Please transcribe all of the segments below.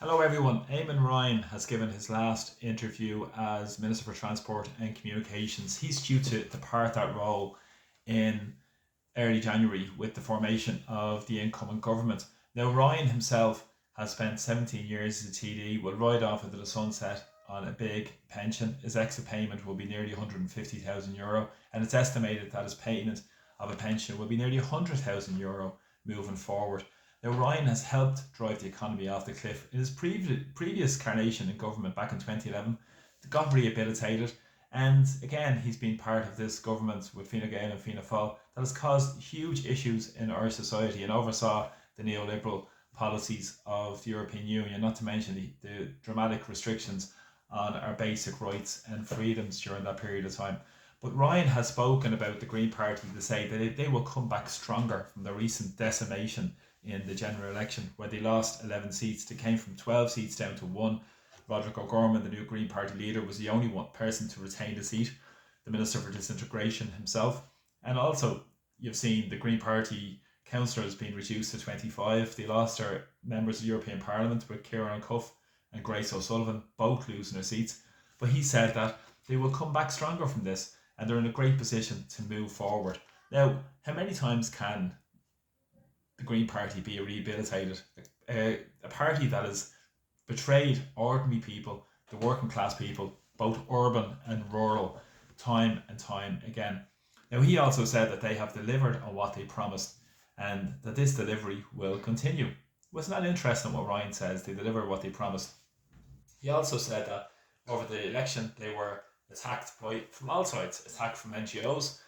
Hello, everyone. Eamon Ryan has given his last interview as Minister for Transport and Communications. He's due to depart that role in early January with the formation of the incoming government. Now, Ryan himself has spent 17 years as a TD, will ride off into the sunset on a big pension. His exit payment will be nearly €150,000, and it's estimated that his payment of a pension will be nearly €100,000 moving forward. Now, Ryan has helped drive the economy off the cliff. In his previous carnation in government back in 2011, it got rehabilitated. And again, he's been part of this government with Fine Gael and Fianna Fáil that has caused huge issues in our society and oversaw the neoliberal policies of the European Union, not to mention the dramatic restrictions on our basic rights and freedoms during that period of time. But Ryan has spoken about the Green Party to say that they will come back stronger from the recent decimation in the general election, where they lost 11 seats. They came from 12 seats down to one. Roderick O'Gorman, the new Green Party leader, was the only one person to retain the seat, the Minister for Disintegration himself. And also, you've seen the Green Party councillors being reduced to 25. They lost their members of the European Parliament with Kieran Cuff and Grace O'Sullivan, both losing their seats. But he said that they will come back stronger from this and they're in a great position to move forward. Now, how many times can the Green Party be rehabilitated? A party that has betrayed ordinary people, the working class people, both urban and rural, time and time again. Now, he also said that they have delivered on what they promised and that this delivery will continue. Wasn't that interesting what Ryan says? They deliver what they promised. He also said that over the election they were attacked from all sides, attacked from NGOs,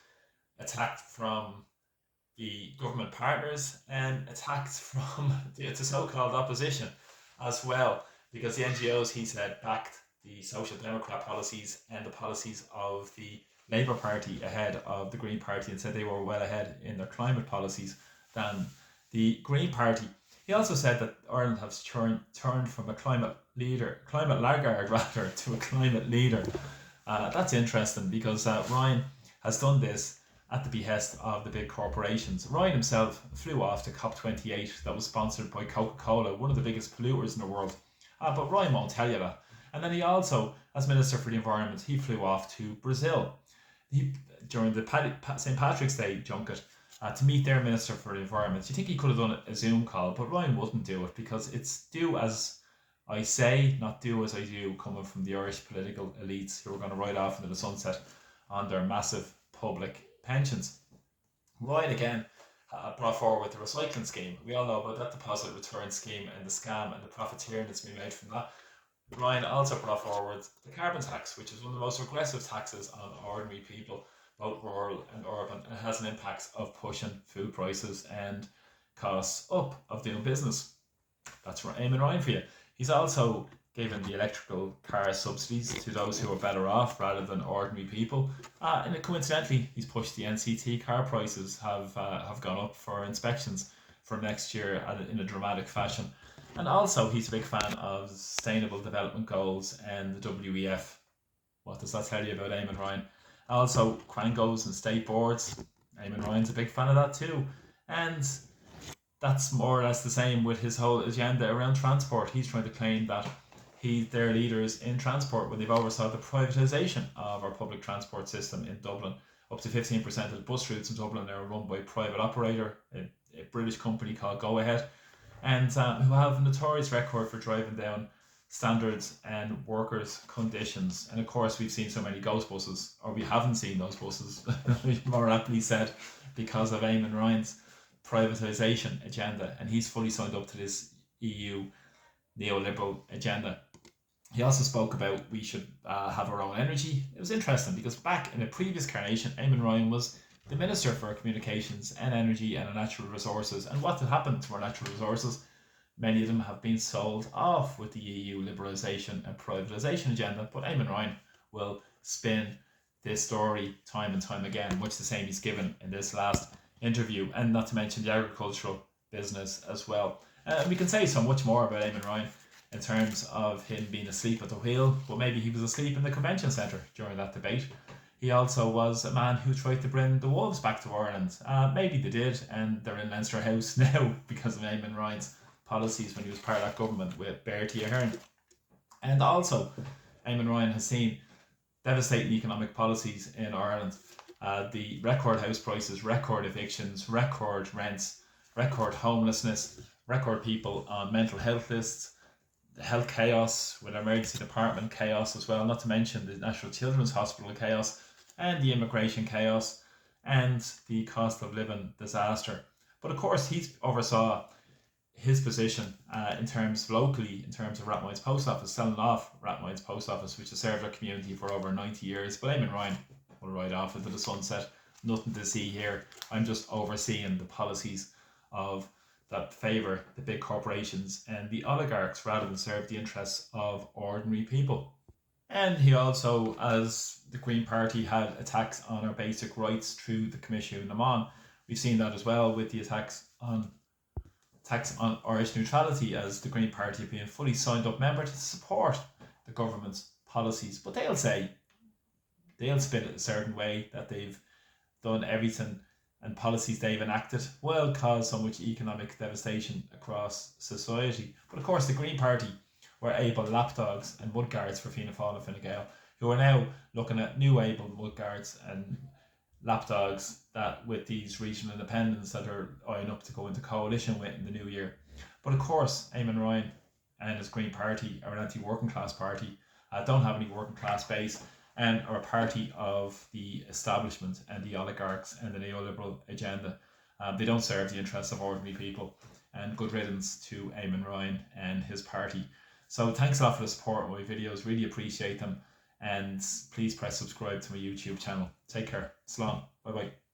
attacked from the government partners, and attacked from the so-called opposition as well, because the NGOs, he said, backed the Social Democrat policies and the policies of the Labour Party ahead of the Green Party, and said they were well ahead in their climate policies than the Green Party. He also said that Ireland has turned from a climate laggard rather, to a climate leader. That's interesting because Ryan has done this at the behest of the big corporations. Ryan himself flew off to COP28 that was sponsored by Coca-Cola, one of the biggest polluters in the world. But Ryan won't tell you that. And then he also, as Minister for the Environment, he flew off to Brazil during the St. Patrick's Day junket to meet their Minister for the Environment. You think he could have done a Zoom call, but Ryan wouldn't do it because it's do as I say, not do as I do, coming from the Irish political elites who are going to ride off into the sunset on their massive public pensions. Ryan again brought forward the recycling scheme. We all know about that deposit return scheme and the scam and the profiteering that's been made from that. Ryan also brought forward the carbon tax, which is one of the most regressive taxes on ordinary people, both rural and urban, and has an impact of pushing food prices and costs up of doing business. That's Eamon Ryan for you. He's also given the electrical car subsidies to those who are better off rather than ordinary people. And coincidentally, he's pushed the NCT car prices have gone up for inspections for next year in a dramatic fashion. And also, he's a big fan of Sustainable Development Goals and the WEF. What does that tell you about Eamon Ryan? Also, quangos and state boards. Eamon Ryan's a big fan of that too. And that's more or less the same with his whole agenda around transport. He's trying to claim that they're leaders in transport when they've oversaw the privatisation of our public transport system in Dublin. Up to 15% of the bus routes in Dublin are run by a private operator, a British company called Go Ahead, and who have a notorious record for driving down standards and workers' conditions. And of course, we've seen so many ghost buses, or we haven't seen those buses, more aptly said, because of Eamon Ryan's privatisation agenda, and he's fully signed up to this EU neoliberal agenda. He also spoke about we should have our own energy. It was interesting because back in a previous carnation, Eamon Ryan was the Minister for Communications and Energy and Natural Resources. And what had happened to our natural resources? Many of them have been sold off with the EU liberalisation and privatisation agenda. But Eamon Ryan will spin this story time and time again, much the same he's given in this last interview, and not to mention the agricultural business as well. We can say so much more about Eamon Ryan in terms of him being asleep at the wheel, but maybe he was asleep in the convention centre during that debate. He also was a man who tried to bring the Wolves back to Ireland. Maybe they did, and they're in Leinster House now because of Eamon Ryan's policies when he was part of that government with Bertie Ahern. And also, Eamon Ryan has seen devastating economic policies in Ireland. The record house prices, record evictions, record rents, record homelessness, record people on mental health lists, the health chaos with emergency department chaos as well, not to mention the National Children's Hospital chaos and the immigration chaos and the cost of living disaster. But of course, he oversaw his position in terms locally, in terms of Rathmines Post Office, selling off Rathmines Post Office, which has served our community for over 90 years. But Eamon Ryan will ride off into the sunset. Nothing to see here. I'm just overseeing the policies of that favour the big corporations and the oligarchs rather than serve the interests of ordinary people. And he also, as the Green Party, had attacks on our basic rights through the Commission of Naman. We've seen that as well with the attacks on Irish neutrality, as the Green Party being a fully signed up member to support the government's policies. But they'll spin it a certain way that they've done everything and policies they've enacted will cause so much economic devastation across society. But of course, the Green Party were able lapdogs and mudguards for Fianna Fáil and Fine Gael, who are now looking at new able mudguards and lapdogs that with these regional independents that are eyeing up to go into coalition with in the new year. But of course, Eamon Ryan and his Green Party are an anti-working class party, don't have any working class base, and are a party of the establishment and the oligarchs and the neoliberal agenda. They don't serve the interests of ordinary people, and good riddance to Eamon Ryan and his party. So thanks a lot for the support of my videos, really appreciate them, and please press subscribe to my YouTube channel. Take care. Slán. Bye bye.